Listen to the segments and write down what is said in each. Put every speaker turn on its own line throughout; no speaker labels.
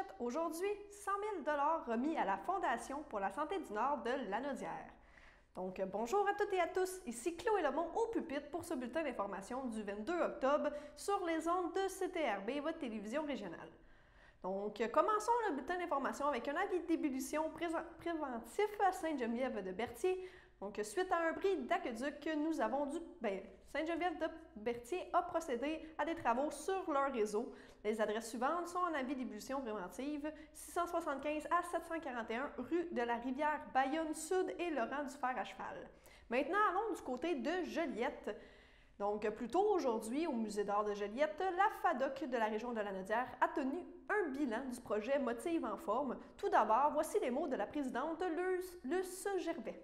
manchette aujourd'hui, 100 000 $ remis à la Fondation pour la santé du Nord de Lanaudière. Donc, bonjour à toutes et à tous, ici Chloé Lemont au pupitre pour ce bulletin d'information du 22 octobre sur les ondes de CTRB, votre télévision régionale. Donc, commençons le bulletin d'information avec un avis d'ébullition préventif à Sainte-Geneviève de Berthier. Donc, suite à un bris d'aqueduc, nous avons Sainte-Geneviève de Berthier a procédé à des travaux sur leur réseau. Les adresses suivantes sont en avis d'ébullition préventive 675 à 741 rue de la rivière Bayonne Sud et Laurent du Fer à cheval. Maintenant, allons du côté de Joliette. Donc, plus tôt aujourd'hui, au Musée d'art de Joliette, la FADOC de la région de Lanaudière a tenu un bilan du projet Motive en forme. Tout d'abord, voici les mots de la présidente Luce Gervais.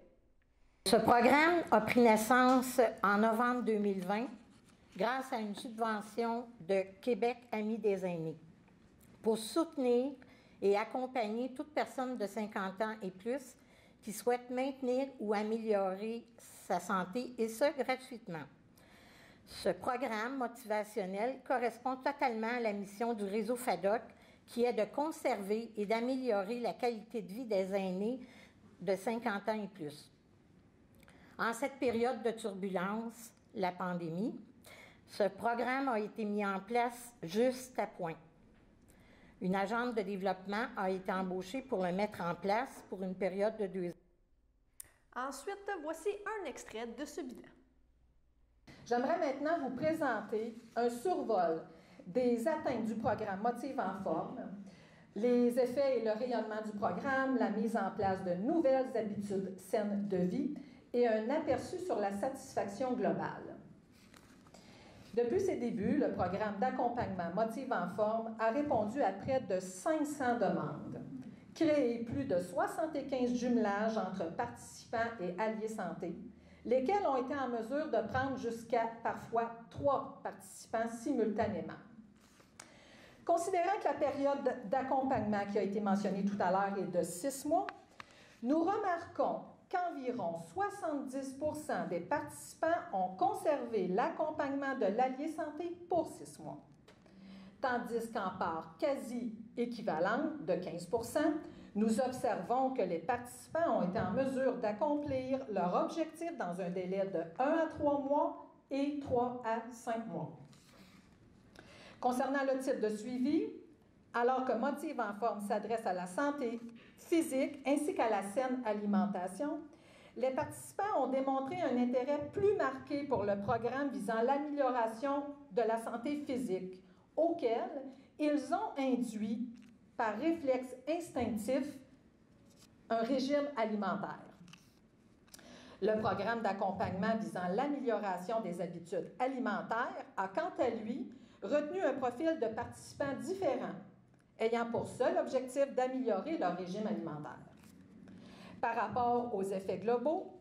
Ce programme a pris naissance en novembre 2020 grâce à une subvention de Québec Amis des aînés pour soutenir et accompagner toute personne de 50 ans et plus qui souhaite maintenir ou améliorer sa santé, et ce, gratuitement. Ce programme motivationnel correspond totalement à la mission du réseau FADOC, qui est de conserver et d'améliorer la qualité de vie des aînés de 50 ans et plus. En cette période de turbulence, la pandémie, ce programme a été mis en place juste à point. Une agente de développement a été embauchée pour le mettre en place pour une période de 2 ans.
Ensuite, voici un extrait de ce bilan.
J'aimerais maintenant vous présenter un survol des atteintes du programme Motive en forme, les effets et le rayonnement du programme, la mise en place de nouvelles habitudes saines de vie et un aperçu sur la satisfaction globale. Depuis ses débuts, le programme d'accompagnement Motive en forme a répondu à près de 500 demandes, créé plus de 75 jumelages entre participants et alliés santé, lesquels ont été en mesure de prendre jusqu'à parfois 3 participants simultanément. Considérant que la période d'accompagnement qui a été mentionnée tout à l'heure est de 6 mois, nous remarquons qu'environ 70% des participants ont conservé l'accompagnement de l'allié santé pour 6 mois, tandis qu'en part quasi équivalente de 15%, nous observons que les participants ont été en mesure d'accomplir leur objectif dans un délai de 1 à 3 mois et 3 à 5 mois. Concernant le type de suivi, alors que Motive en forme s'adresse à la santé physique ainsi qu'à la saine alimentation, les participants ont démontré un intérêt plus marqué pour le programme visant l'amélioration de la santé physique, auquel ils ont induit, par réflexe instinctif, un régime alimentaire. Le programme d'accompagnement visant l'amélioration des habitudes alimentaires a, quant à lui, retenu un profil de participants différents, ayant pour seul objectif d'améliorer leur régime alimentaire. Par rapport aux effets globaux,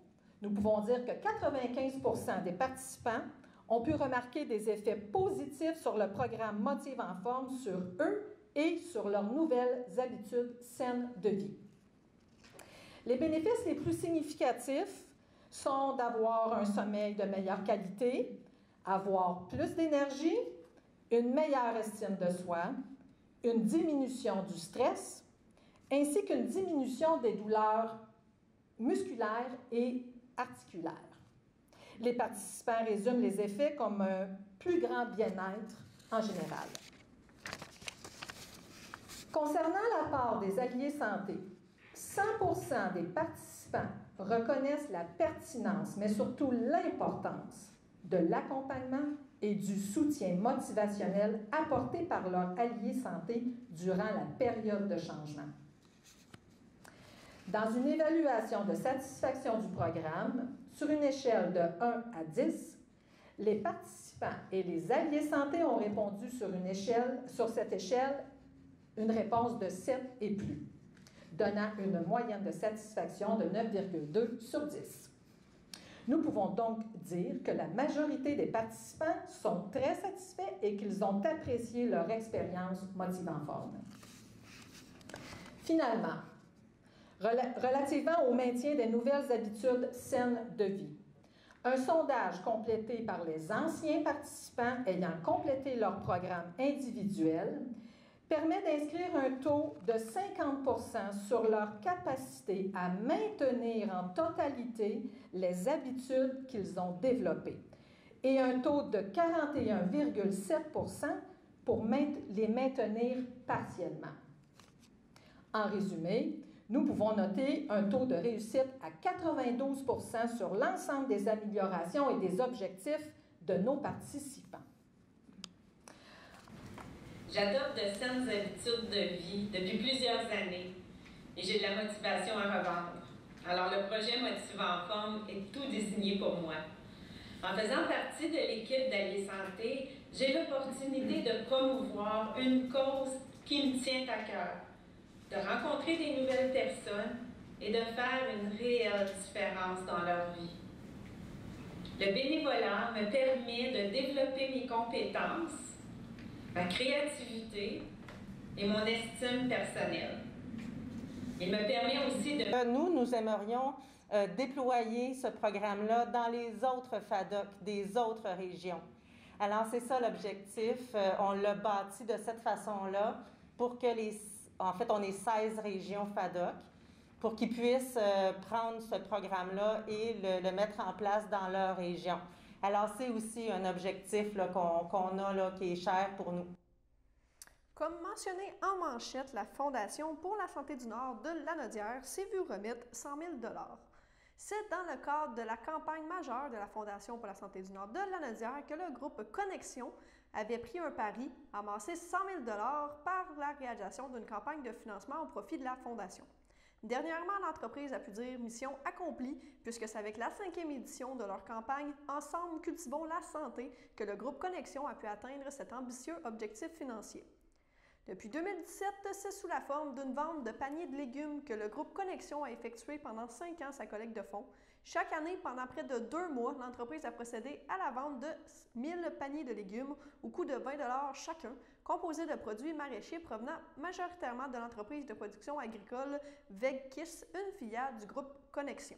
nous pouvons dire que 95% des participants ont pu remarquer des effets positifs sur le programme Motive en forme sur eux et sur leurs nouvelles habitudes saines de vie. Les bénéfices les plus significatifs sont d'avoir un sommeil de meilleure qualité, avoir plus d'énergie, une meilleure estime de soi, une diminution du stress, ainsi qu'une diminution des douleurs musculaires et articulaires. Les participants résument les effets comme un plus grand bien-être en général. Concernant la part des alliés santé, 100% des participants reconnaissent la pertinence, mais surtout l'importance de l'accompagnement et du soutien motivationnel apporté par leurs alliés santé durant la période de changement. Dans une évaluation de satisfaction du programme, sur une échelle de 1 à 10, les participants et les alliés santé ont répondu sur cette échelle une réponse de 7 et plus, donnant une moyenne de satisfaction de 9,2 sur 10. Nous pouvons donc dire que la majorité des participants sont très satisfaits et qu'ils ont apprécié leur expérience Motive en forme. Finalement, relativement au maintien des nouvelles habitudes saines de vie, un sondage complété par les anciens participants ayant complété leur programme individuel permet d'inscrire un taux de 50% sur leur capacité à maintenir en totalité les habitudes qu'ils ont développées et un taux de 41,7% pour les maintenir partiellement. En résumé, nous pouvons noter un taux de réussite à 92% sur l'ensemble des améliorations et des objectifs de nos participants.
J'adopte de saines habitudes de vie depuis plusieurs années et j'ai de la motivation à revendre. Alors le projet Motive en forme est tout désigné pour moi. En faisant partie de l'équipe d'Alliés Santé, j'ai l'opportunité de promouvoir une cause qui me tient à cœur, de rencontrer des nouvelles personnes et de faire une réelle différence dans leur vie. Le bénévolat me permet de développer mes compétences, ma créativité et mon estime personnelle. Il me permet aussi de...
Nous aimerions déployer ce programme-là dans les autres FADOC des autres régions. Alors, c'est ça l'objectif. On l'a bâti de cette façon-là pour que en fait, on est 16 régions FADOC, pour qu'ils puissent prendre ce programme-là et le mettre en place dans leur région. Alors, c'est aussi un objectif qu'on a là, qui est cher pour nous.
Comme mentionné en manchette, la Fondation pour la santé du Nord de Lanaudière s'est vue remettre 100 000 $. C'est dans le cadre de la campagne majeure de la Fondation pour la santé du Nord de Lanaudière que le groupe Connexion avait pris un pari, amassé 100 000 $ par la réalisation d'une campagne de financement au profit de la Fondation. Dernièrement, l'entreprise a pu dire mission accomplie, puisque c'est avec la 5e édition de leur campagne Ensemble, cultivons la santé que le groupe Connexion a pu atteindre cet ambitieux objectif financier. Depuis 2017, c'est sous la forme d'une vente de paniers de légumes que le groupe Connexion a effectué pendant 5 ans sa collecte de fonds. Chaque année, pendant près de 2 mois, l'entreprise a procédé à la vente de 1000 paniers de légumes au coût de 20 $ chacun, composés de produits maraîchers provenant majoritairement de l'entreprise de production agricole Vegkiss, une filiale du groupe Connexion.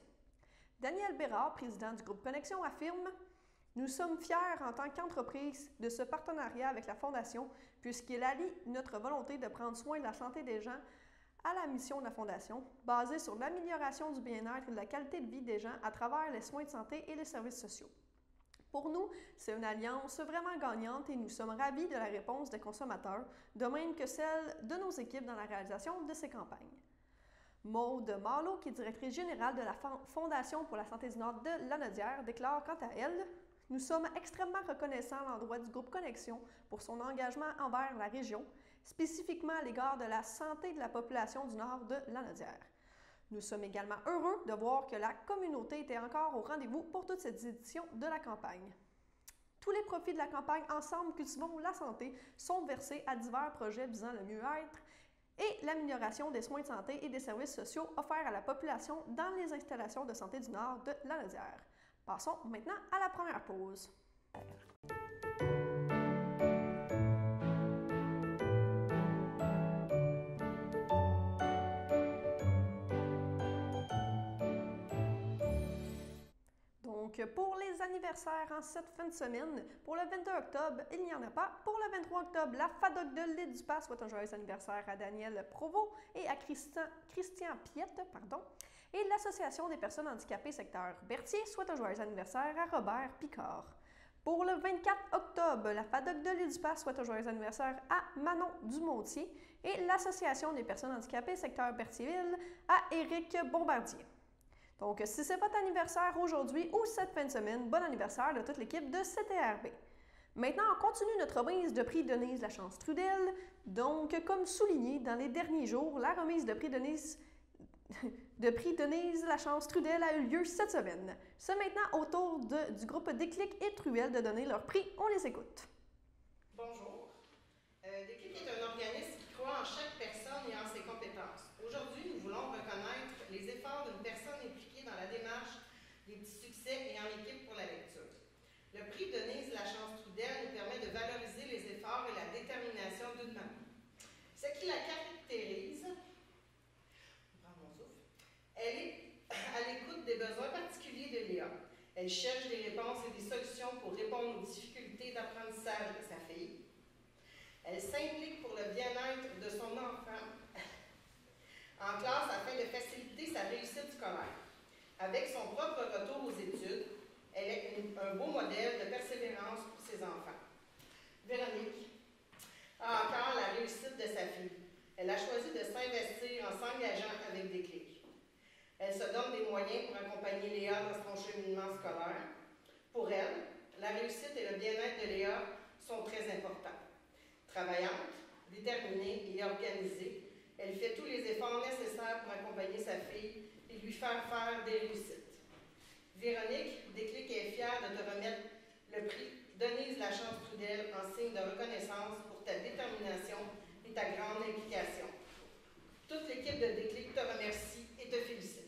Daniel Bérard, président du groupe Connexion, affirme: « Nous sommes fiers en tant qu'entreprise de ce partenariat avec la Fondation, puisqu'il allie notre volonté de prendre soin de la santé des gens à la mission de la Fondation, basée sur l'amélioration du bien-être et de la qualité de vie des gens à travers les soins de santé et les services sociaux. Pour nous, c'est une alliance vraiment gagnante et nous sommes ravis de la réponse des consommateurs, de même que celle de nos équipes dans la réalisation de ces campagnes. » Maude Marleau, qui est directrice générale de la Fondation pour la santé du Nord de Lanaudière, déclare quant à elle: « Nous sommes extrêmement reconnaissants à l'endroit du groupe Connexion pour son engagement envers la région, spécifiquement à l'égard de la santé de la population du Nord de Lanaudière. Nous sommes également heureux de voir que la communauté était encore au rendez-vous pour toute cette édition de la campagne. Tous les profits de la campagne Ensemble, cultivons la santé sont versés à divers projets visant le mieux-être et l'amélioration des soins de santé et des services sociaux offerts à la population dans les installations de santé du Nord de Lanaudière. » Passons maintenant à la première pause. Donc, pour les anniversaires en cette fin de semaine, pour le 22 octobre, il n'y en a pas. Pour le 23 octobre, la FADOC de l'île du Pas souhaite un joyeux anniversaire à Daniel Provost et à Christian Piette, et l'Association des personnes handicapées secteur Berthier souhaite un joyeux anniversaire à Robert Picard. Pour le 24 octobre, la FADOC de l'île du Pas souhaite un joyeux anniversaire à Manon Dumontier et l'Association des personnes handicapées secteur Berthierville à Éric Bombardier. Donc, si c'est votre anniversaire aujourd'hui ou cette fin de semaine, bon anniversaire de toute l'équipe de CTRB. Maintenant, on continue notre remise de prix Denise Lachance-Trudel. Donc, comme souligné dans les derniers jours, la remise de prix Denise Lachance-Trudel a eu lieu cette semaine. C'est maintenant au tour du groupe Déclic et Truel de donner leur prix. On les écoute.
Bonjour. Déclic est un organisme qui croit en chaque personne et en ses compétences. Aujourd'hui, nous voulons reconnaître les efforts d'une personne impliquée dans la démarche des petits succès et en équipe pour la lecture. Le prix Denise Lachance-Trudel nous permet de valoriser les efforts et la détermination d'une maman. Ce qui la caractérise, elle est à l'écoute des besoins particuliers de Léa. Elle cherche des réponses et des solutions pour répondre aux difficultés d'apprentissage de sa fille. Elle s'implique pour le bien-être de son enfant en classe afin de faciliter sa réussite scolaire. Avec son propre retour aux études, elle est un beau modèle de persévérance pour ses enfants. Véronique a encore la réussite de sa fille. Elle a choisi de s'investir en s'engageant avec Déclic. Elle se donne des moyens pour accompagner Léa dans son cheminement scolaire. Pour elle, la réussite et le bien-être de Léa sont très importants. Travaillante, déterminée et organisée, elle fait tous les efforts nécessaires pour accompagner sa fille et lui faire des réussites. Véronique, Déclic est fière de te remettre le prix Denise Lachance-Trudel en signe de reconnaissance pour ta détermination et ta grande implication. Toute l'équipe de Déclic te remercie et te félicite.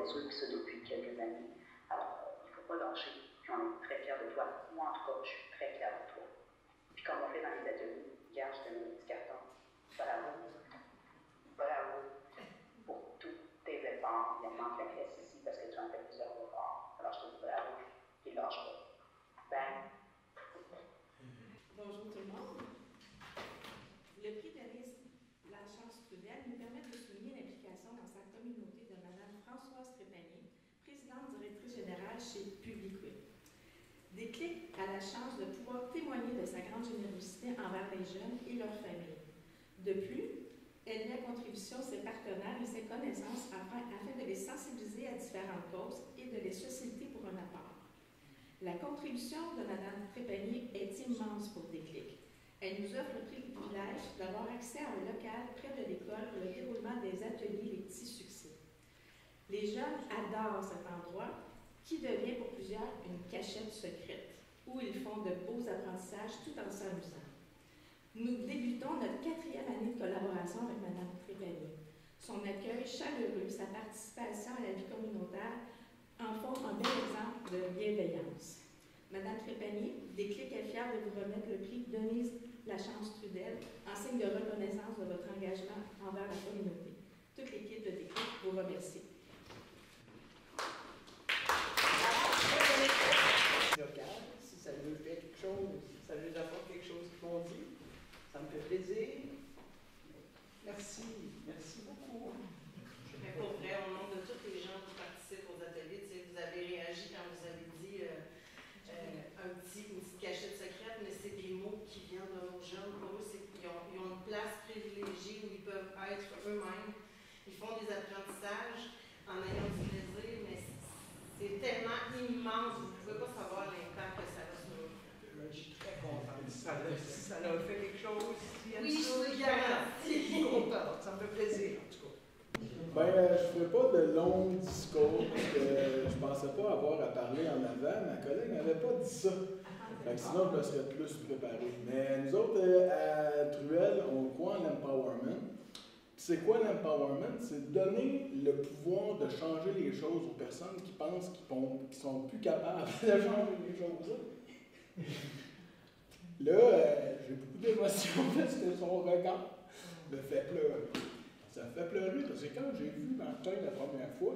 Puis ça depuis quelques années. Alors, il ne faut pas lâcher. Puis on est très fiers de toi. Moi, en tout cas, je suis très fière de toi. Puis comme on fait dans les ateliers, regarde, je te mets un petit carton. Bravo. Bravo pour tous tes efforts. Il en manque un reste ici parce que tu en fais plusieurs efforts. Alors, je te dis bravo. Puis lâche pas. Bang.
Bonjour tout le monde. Le prix Denise Lachance-Trudel nous permet de souligner l'implication dans sa communauté de Mme Françoise Trépanier, présidente directrice générale chez Public-Web. Déclic a la chance de pouvoir témoigner de sa grande générosité envers les jeunes et leurs familles. De plus, elle met à contribution ses partenaires et ses connaissances afin de les sensibiliser à différentes causes et de les susciter pour un apport. La contribution de Mme Trépanier est immense pour Déclic. Elle nous offre le privilège d'avoir accès à un local près de l'école pour le déroulement des ateliers Les Petits Succès. Les jeunes adorent cet endroit qui devient pour plusieurs une cachette secrète où ils font de beaux apprentissages tout en s'amusant. Nous débutons notre 4e année de collaboration avec Mme Trépanier. Son accueil chaleureux, sa participation à la vie communautaire en font un bel exemple de bienveillance. Madame Trépanier, Déclic est fière de vous remettre le prix Denise Lachance-Trudel en signe de reconnaissance de votre engagement envers la communauté. Toute l'équipe de Déclic vous remercie.
Local, si ça leur fait quelque chose, si ça leur apporte quelque chose qu'ils m'ont dit, ça me fait plaisir. Merci, merci beaucoup.
Mais pour vrai, au nom de tous les gens qui participent aux ateliers, vous avez réagi quand vous avez dit une petite cachette secrète, mais c'est des mots qui viennent de nos jeunes. Pour eux, ils ont une place privilégiée où ils peuvent être eux-mêmes. Ils font des apprentissages en ayant du plaisir, mais c'est tellement immense, vous ne pouvez pas savoir l'impact que ça a sur eux.
Je suis très contente. Ça leur fait quelque chose.
Oui, je suis garantie.
Contente, ça me fait plaisir, en tout cas.
Ben, je ne ferai pas de longs discours parce que je ne pensais pas avoir à parler en avant. Ma collègue n'avait pas dit ça. Sinon, je me serais plus préparé. Mais nous autres, à Truel, on croit en empowerment. C'est quoi l'empowerment? C'est donner le pouvoir de changer les choses aux personnes qui pensent qu'ils ne sont plus capables de changer les choses. Là, j'ai beaucoup d'émotions parce que son regard me fait pleurer. Ça me fait pleurer parce que quand j'ai vu Martin la première fois,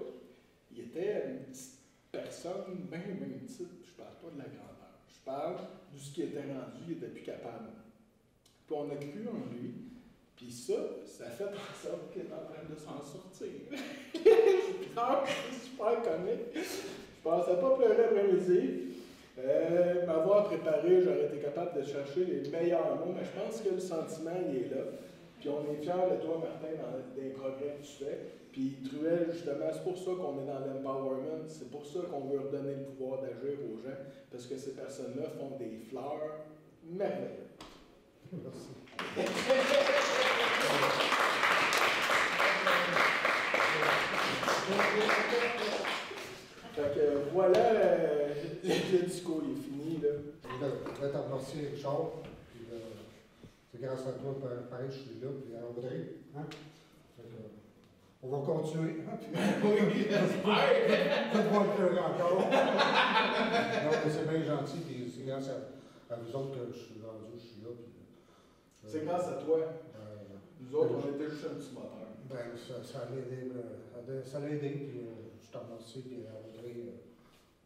il était une petite personne bien petite. Je parle pas de la grandeur. Je parle de ce qui était rendu, il n'était plus capable. Puis on a cru en lui. Puis ça fait penser qu'il est en train de s'en sortir. C'est super comique. Je pensais pas pleurer après-midi. M'avoir préparé, j'aurais été capable de chercher les meilleurs mots, mais je pense que le sentiment, il est là. Puis on est fiers de toi, Martin, dans les progrès que tu fais. Puis Truel, justement, c'est pour ça qu'on est dans l'empowerment, c'est pour ça qu'on veut redonner le pouvoir d'agir aux gens, parce que ces personnes-là font des fleurs merveilleuses.
Merci.
Fait que voilà, le discours est fini, là.
Je vais t'en remercier, Richard. Puis, c'est grâce à toi, pareil, je suis là, puis à Audrey. Hein? Fait que, on va continuer.
Oui,
Faites-moi pleurer encore. Non, mais c'est bien gentil, puis c'est grâce à vous autres que je suis rendu, je suis là.
C'est grâce à toi. Nous autres, on était juste un petit moteur.
Ben, ça l'a aidé, puis je t'en remercie, puis à Audrey,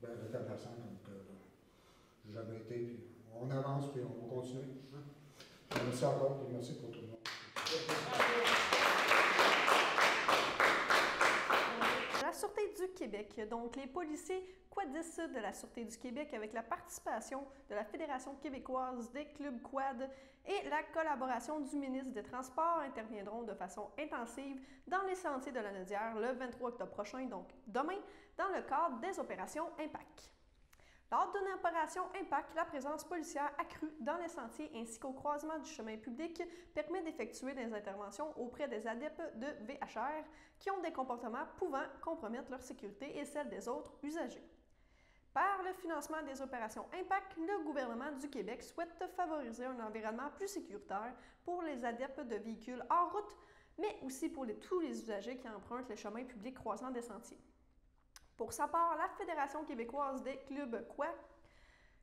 ben, reconnaissant, donc j'ai jamais été, puis on avance, puis on va continuer. Hein? Merci encore, puis merci pour tout le monde.
La Sûreté du Québec, donc les policiers quadistes de la Sûreté du Québec avec la participation de la Fédération québécoise des clubs quad et la collaboration du ministre des Transports interviendront de façon intensive dans les sentiers de la Naudière le 23 octobre prochain, donc demain, dans le cadre des opérations Impact. Lors d'une opération Impact, la présence policière accrue dans les sentiers ainsi qu'au croisement du chemin public permet d'effectuer des interventions auprès des adeptes de VHR qui ont des comportements pouvant compromettre leur sécurité et celle des autres usagers. Par le financement des opérations Impact, le gouvernement du Québec souhaite favoriser un environnement plus sécuritaire pour les adeptes de véhicules hors route, mais aussi pour tous les usagers qui empruntent les chemins publics croisant des sentiers. Pour sa part, la Fédération québécoise des clubs quad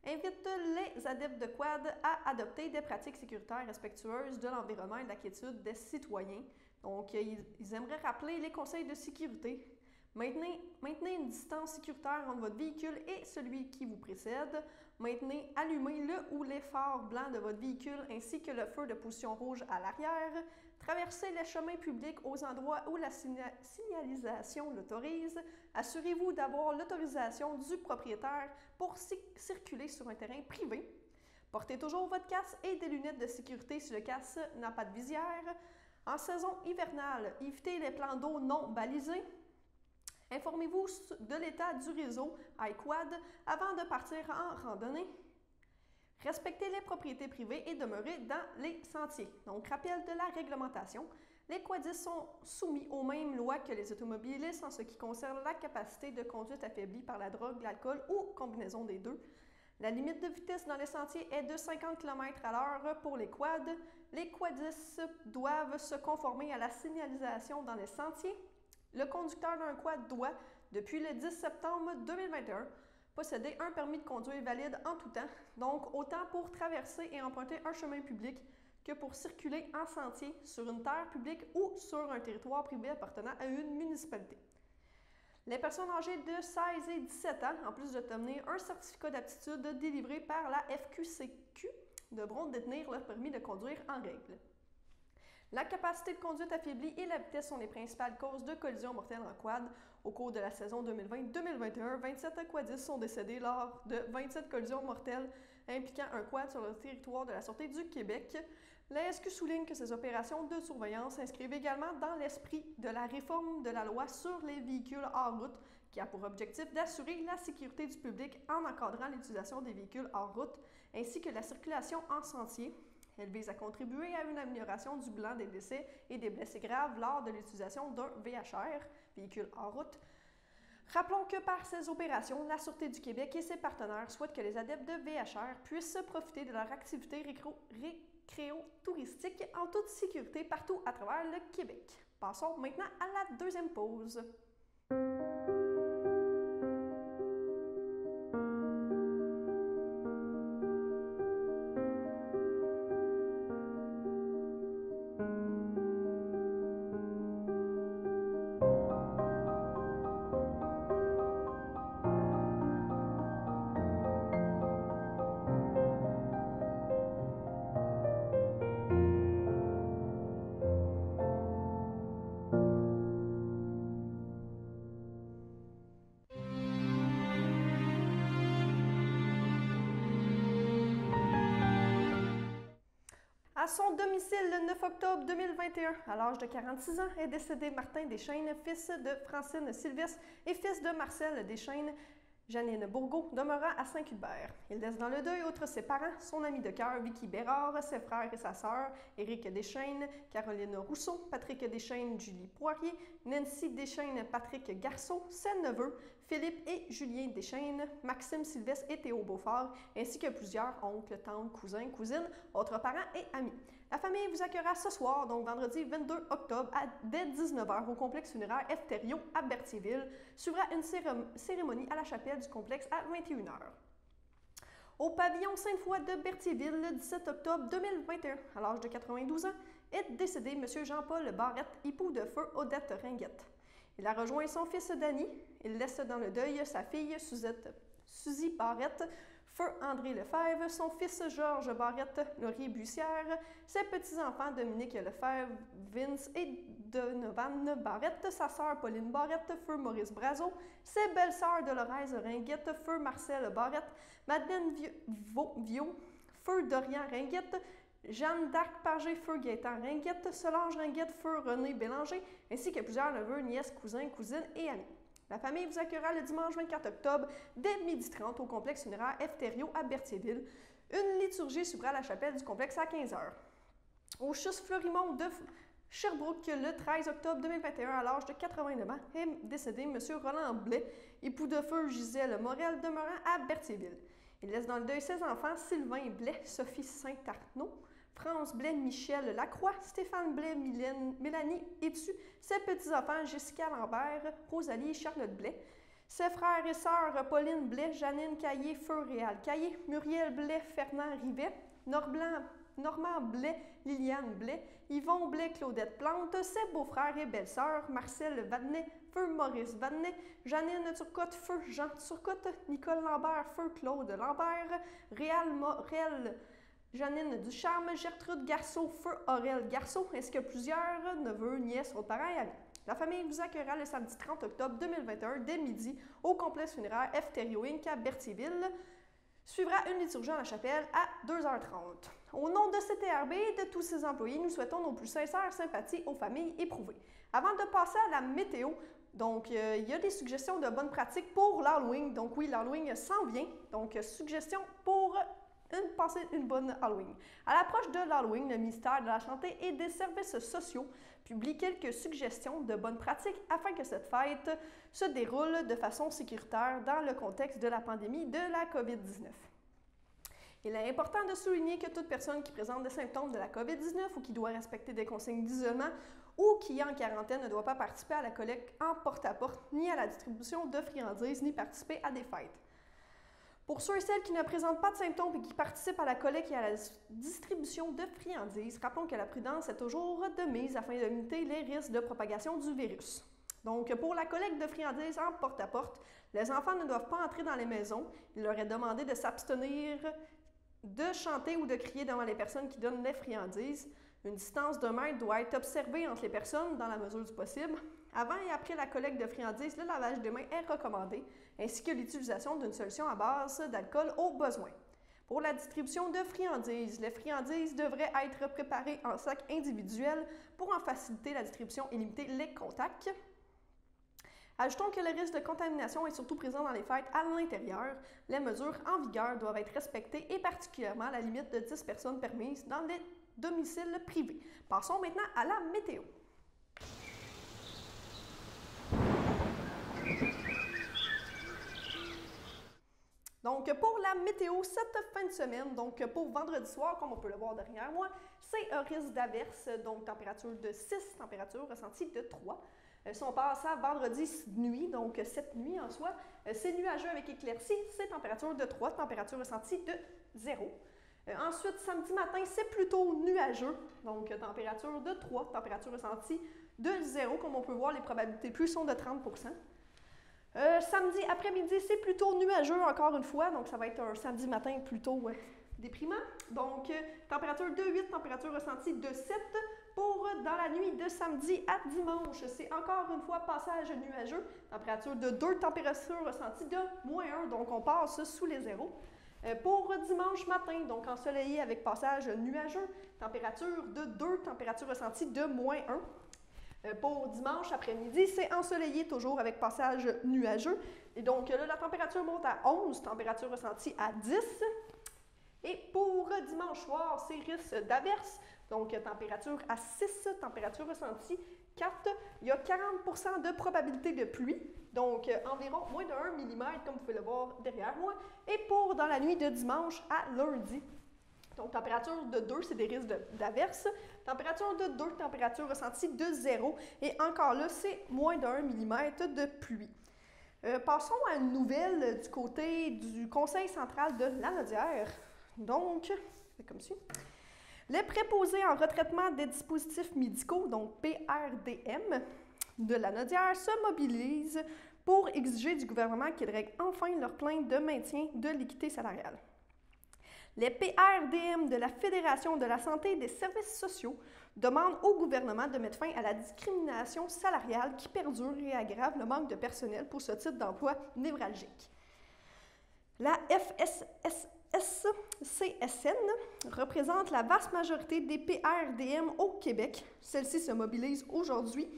invite les adeptes de quad à adopter des pratiques sécuritaires respectueuses de l'environnement et de la quiétude des citoyens. Donc, ils aimeraient rappeler les conseils de sécurité. Maintenez une distance sécuritaire entre votre véhicule et celui qui vous précède. Allumez le ou les phares blancs de votre véhicule ainsi que le feu de position rouge à l'arrière. Traversez les chemins publics aux endroits où la signalisation l'autorise. Assurez-vous d'avoir l'autorisation du propriétaire pour circuler sur un terrain privé. Portez toujours votre casque et des lunettes de sécurité si le casque n'a pas de visière. En saison hivernale, évitez les plans d'eau non balisés. Informez-vous de l'état du réseau iQuad avant de partir en randonnée. Respectez les propriétés privées et demeurez dans les sentiers. Donc, rappel de la réglementation. Les quadistes sont soumis aux mêmes lois que les automobilistes en ce qui concerne la capacité de conduite affaiblie par la drogue, l'alcool ou combinaison des deux. La limite de vitesse dans les sentiers est de 50 km/h pour les quads. Les quadistes doivent se conformer à la signalisation dans les sentiers. Le conducteur d'un quad doit, depuis le 10 septembre 2021, posséder un permis de conduire valide en tout temps, donc autant pour traverser et emprunter un chemin public que pour circuler en sentier sur une terre publique ou sur un territoire privé appartenant à une municipalité. Les personnes âgées de 16 et 17 ans, en plus d'obtenir un certificat d'aptitude délivré par la FQCQ, devront détenir leur permis de conduire en règle. La capacité de conduite affaiblie et la vitesse sont les principales causes de collisions mortelles en quad. Au cours de la saison 2020-2021, 27 quadistes sont décédés lors de 27 collisions mortelles impliquant un quad sur le territoire de la Sûreté du Québec. La SQ souligne que ces opérations de surveillance s'inscrivent également dans l'esprit de la réforme de la loi sur les véhicules hors route, qui a pour objectif d'assurer la sécurité du public en encadrant l'utilisation des véhicules hors route, ainsi que la circulation en sentier. Elle vise à contribuer à une amélioration du bilan des décès et des blessés graves lors de l'utilisation d'un VHR, véhicule hors route. Rappelons que par ces opérations, la Sûreté du Québec et ses partenaires souhaitent que les adeptes de VHR puissent profiter de leur activité récréo-touristique en toute sécurité partout à travers le Québec. Passons maintenant à la deuxième pause. À son domicile le 9 octobre 2021, à l'âge de 46 ans, est décédé Martin Deschênes, fils de Francine Sylvestre et fils de Marcel Deschênes. Janine Bourgault demeura à Saint-Cuthbert. Il laisse dans le deuil, outre ses parents, son ami de cœur, Vicky Bérard, ses frères et sa sœur, Éric Deschênes, Caroline Rousseau, Patrick Deschênes, Julie Poirier, Nancy Deschênes, Patrick Garceau, ses neveux, Philippe et Julien Deschênes, Maxime Sylvestre et Théo Beaufort, ainsi que plusieurs oncles, tantes, cousins, cousines, autres parents et amis. La famille vous accueillera ce soir, donc vendredi 22 octobre, dès 19h au complexe funéraire F. Thériault à Berthierville. Suivra une cérémonie à la chapelle du complexe à 21h. Au pavillon Sainte-Foy de Berthierville, le 17 octobre 2021, à l'âge de 92 ans, est décédé M. Jean-Paul Barrette, époux de feu Odette Ringuette. Il a rejoint son fils Danny. Il laisse dans le deuil sa fille Suzy Barrette, feu André Lefebvre, son fils Georges Barrette, Laurie Bussière, ses petits-enfants Dominique Lefebvre, Vince et Donovan Barrette, sa sœur Pauline Barrette, feu Maurice Brazeau, ses belles-sœurs Dolores Ringuette, feu Marcel Barrette, Madeleine Viau, feu Dorian Ringuette, Jeanne d'Arc Pagé, feu Gaétan Ringuette, Solange Ringuette, feu René Bélanger, ainsi que plusieurs neveux, nièces, cousins, cousines et amis. La famille vous accueillera le dimanche 24 octobre dès 12h30 au complexe funéraire F. Thériault à Berthierville. Une liturgie suivra à la chapelle du complexe à 15h. Au Chus Fleurimont de Sherbrooke, le 13 octobre 2021, à l'âge de 89 ans, est décédé M. Roland Blais, époux de feu Gisèle Morel, demeurant à Berthierville. Il laisse dans le deuil ses enfants Sylvain Blais, Sophie Saint-Arnaud, France Blais, Michel Lacroix, Stéphane Blais, Mélanie Etu, ses petits-enfants Jessica Lambert, Rosalie et Charlotte Blais, ses frères et sœurs Pauline Blais, Janine Caillé, Feu Réal Caillé, Muriel Blais, Fernand Rivet, Normand Blais, Liliane Blais, Yvon Blais, Claudette Plante, ses beaux-frères et belles-sœurs Marcel Vadnet, Feu Maurice Vadnet, Janine Turcotte, Feu Jean Turcotte, Nicole Lambert, Feu Claude Lambert, Réal Morel, Janine Ducharme, Gertrude Garceau, feu Aurel Garceau, ainsi que plusieurs neveux, nièces, autres parents et amis. La famille vous accueillera le samedi 30 octobre 2021 dès midi au complexe funéraire F. Thériault Inc. à Berthierville. Suivra une liturgie à la chapelle à 2h30. Au nom de CTRB et de tous ses employés, nous souhaitons nos plus sincères sympathies aux familles éprouvées. Avant de passer à la météo, donc il y a des suggestions de bonnes pratiques pour l'Halloween. Donc oui, l'Halloween s'en vient. Donc suggestions pour passer une bonne Halloween. À l'approche de l'Halloween, le ministère de la Santé et des Services sociaux publie quelques suggestions de bonnes pratiques afin que cette fête se déroule de façon sécuritaire dans le contexte de la pandémie de la COVID-19. Il est important de souligner que toute personne qui présente des symptômes de la COVID-19 ou qui doit respecter des consignes d'isolement ou qui est en quarantaine ne doit pas participer à la collecte en porte-à-porte, ni à la distribution de friandises, ni participer à des fêtes. Pour ceux et celles qui ne présentent pas de symptômes et qui participent à la collecte et à la distribution de friandises, rappelons que la prudence est toujours de mise afin de limiter les risques de propagation du virus. Donc, pour la collecte de friandises en porte-à-porte, les enfants ne doivent pas entrer dans les maisons. Il leur est demandé de s'abstenir de chanter ou de crier devant les personnes qui donnent les friandises. Une distance de 1 mètre doit être observée entre les personnes dans la mesure du possible. Avant et après la collecte de friandises, le lavage des mains est recommandé, ainsi que l'utilisation d'une solution à base d'alcool au besoin. Pour la distribution de friandises, les friandises devraient être préparées en sacs individuels pour en faciliter la distribution et limiter les contacts. Ajoutons que le risque de contamination est surtout présent dans les fêtes à l'intérieur. Les mesures en vigueur doivent être respectées et particulièrement la limite de 10 personnes permises dans les domiciles privés. Passons maintenant à la météo. Donc, pour la météo, cette fin de semaine, donc pour vendredi soir, comme on peut le voir derrière moi, c'est un risque d'averse, donc température de 6, température ressentie de 3. Si on passe à vendredi nuit, donc cette nuit en soi, c'est nuageux avec éclaircies, c'est température de 3, température ressentie de 0. Ensuite, samedi matin, c'est plutôt nuageux, donc température de 3, température ressentie de 0. Comme on peut voir, les probabilités de pluie sont de 30%. Samedi après-midi, c'est plutôt nuageux encore une fois, donc ça va être un samedi matin plutôt déprimant. Donc, température de 8, température ressentie de 7. Pour dans la nuit de samedi à dimanche, c'est encore une fois passage nuageux, température de 2, température ressentie de -1, donc on passe sous les zéros. Pour dimanche matin, donc ensoleillé avec passage nuageux, température de 2, température ressentie de -1. Pour dimanche après-midi, c'est ensoleillé toujours avec passage nuageux. Et donc là, la température monte à 11, température ressentie à 10. Et pour dimanche soir, c'est risque d'averse, donc température à 6, température ressentie 4. Il y a 40% de probabilité de pluie, donc environ moins de 1 mm, comme vous pouvez le voir derrière moi. Et pour dans la nuit de dimanche à lundi, donc température de 2, c'est des risques d'averse. Température de 2, température ressentie de 0. Et encore là, c'est moins de 1 mm de pluie. Passons à une nouvelle du côté du Conseil central de Lanaudière. Donc, c'est comme suit. Les préposés en retraitement des dispositifs médicaux, donc PRDM, de Lanaudière se mobilisent pour exiger du gouvernement qu'il règle enfin leur plainte de maintien de l'équité salariale. Les PRDM de la Fédération de la santé et des services sociaux demandent au gouvernement de mettre fin à la discrimination salariale qui perdure et aggrave le manque de personnel pour ce type d'emploi névralgique. La FSSCSN représente la vaste majorité des PRDM au Québec. Celle-ci se mobilise aujourd'hui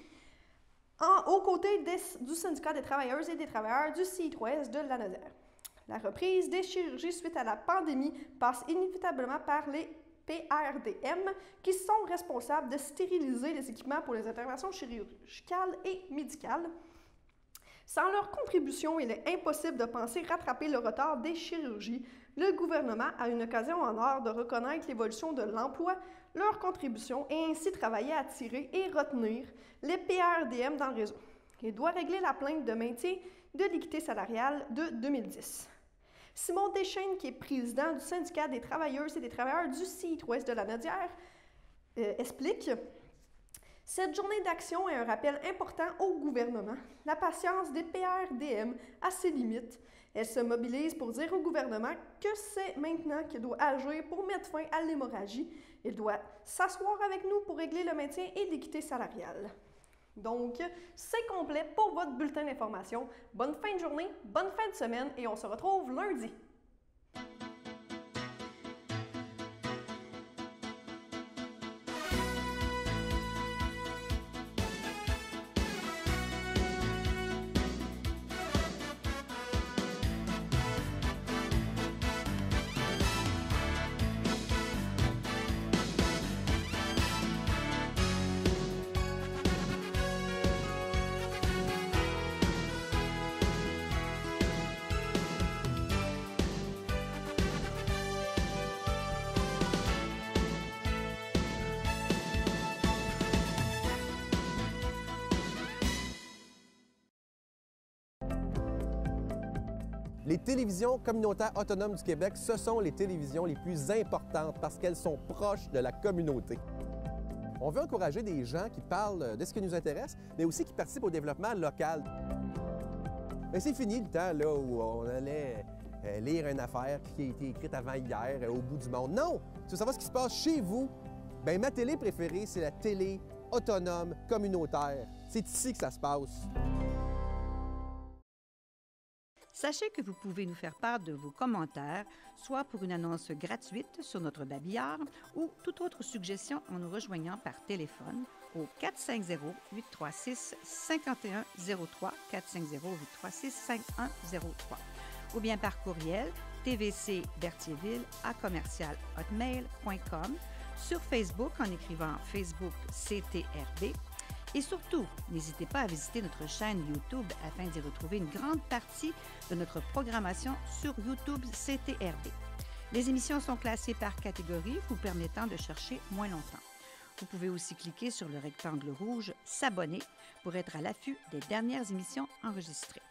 aux côtés du syndicat des travailleuses et des travailleurs du CIE-3S de Lanaudière. La reprise des chirurgies suite à la pandémie passe inévitablement par les PRDM qui sont responsables de stériliser les équipements pour les interventions chirurgicales et médicales. Sans leur contribution, il est impossible de penser rattraper le retard des chirurgies. Le gouvernement a une occasion en or de reconnaître l'évolution de l'emploi, leur contribution et ainsi travailler à attirer et retenir les PRDM dans le réseau. Il doit régler la plainte de maintien de l'équité salariale de 2010. Simon Deschênes, qui est président du syndicat des travailleuses et des travailleurs du CIE-3S de Lanaudière, explique « Cette journée d'action est un rappel important au gouvernement. La patience des PRDM a ses limites. Elle se mobilise pour dire au gouvernement que c'est maintenant qu'il doit agir pour mettre fin à l'hémorragie. Il doit s'asseoir avec nous pour régler le maintien et l'équité salariale. » Donc, c'est complet pour votre bulletin d'information. Bonne fin de journée, bonne fin de semaine et on se retrouve lundi.
Les télévisions communautaires autonomes du Québec, ce sont les télévisions les plus importantes parce qu'elles sont proches de la communauté. On veut encourager des gens qui parlent de ce qui nous intéresse, mais aussi qui participent au développement local. Mais c'est fini le temps là, où on allait lire une affaire qui a été écrite avant hier au bout du monde. Non! Tu veux savoir ce qui se passe chez vous? Bien, ma télé préférée, c'est la télé autonome communautaire. C'est ici que ça se passe.
Sachez que vous pouvez nous faire part de vos commentaires, soit pour une annonce gratuite sur notre babillard ou toute autre suggestion en nous rejoignant par téléphone au 450-836-5103, 450-836-5103, ou bien par courriel tvcberthierville@hotmail.com, sur Facebook en écrivant Facebook CTRB. Et surtout, n'hésitez pas à visiter notre chaîne YouTube afin d'y retrouver une grande partie de notre programmation sur YouTube CTRB. Les émissions sont classées par catégorie, vous permettant de chercher moins longtemps. Vous pouvez aussi cliquer sur le rectangle rouge « S'abonner » pour être à l'affût des dernières émissions enregistrées.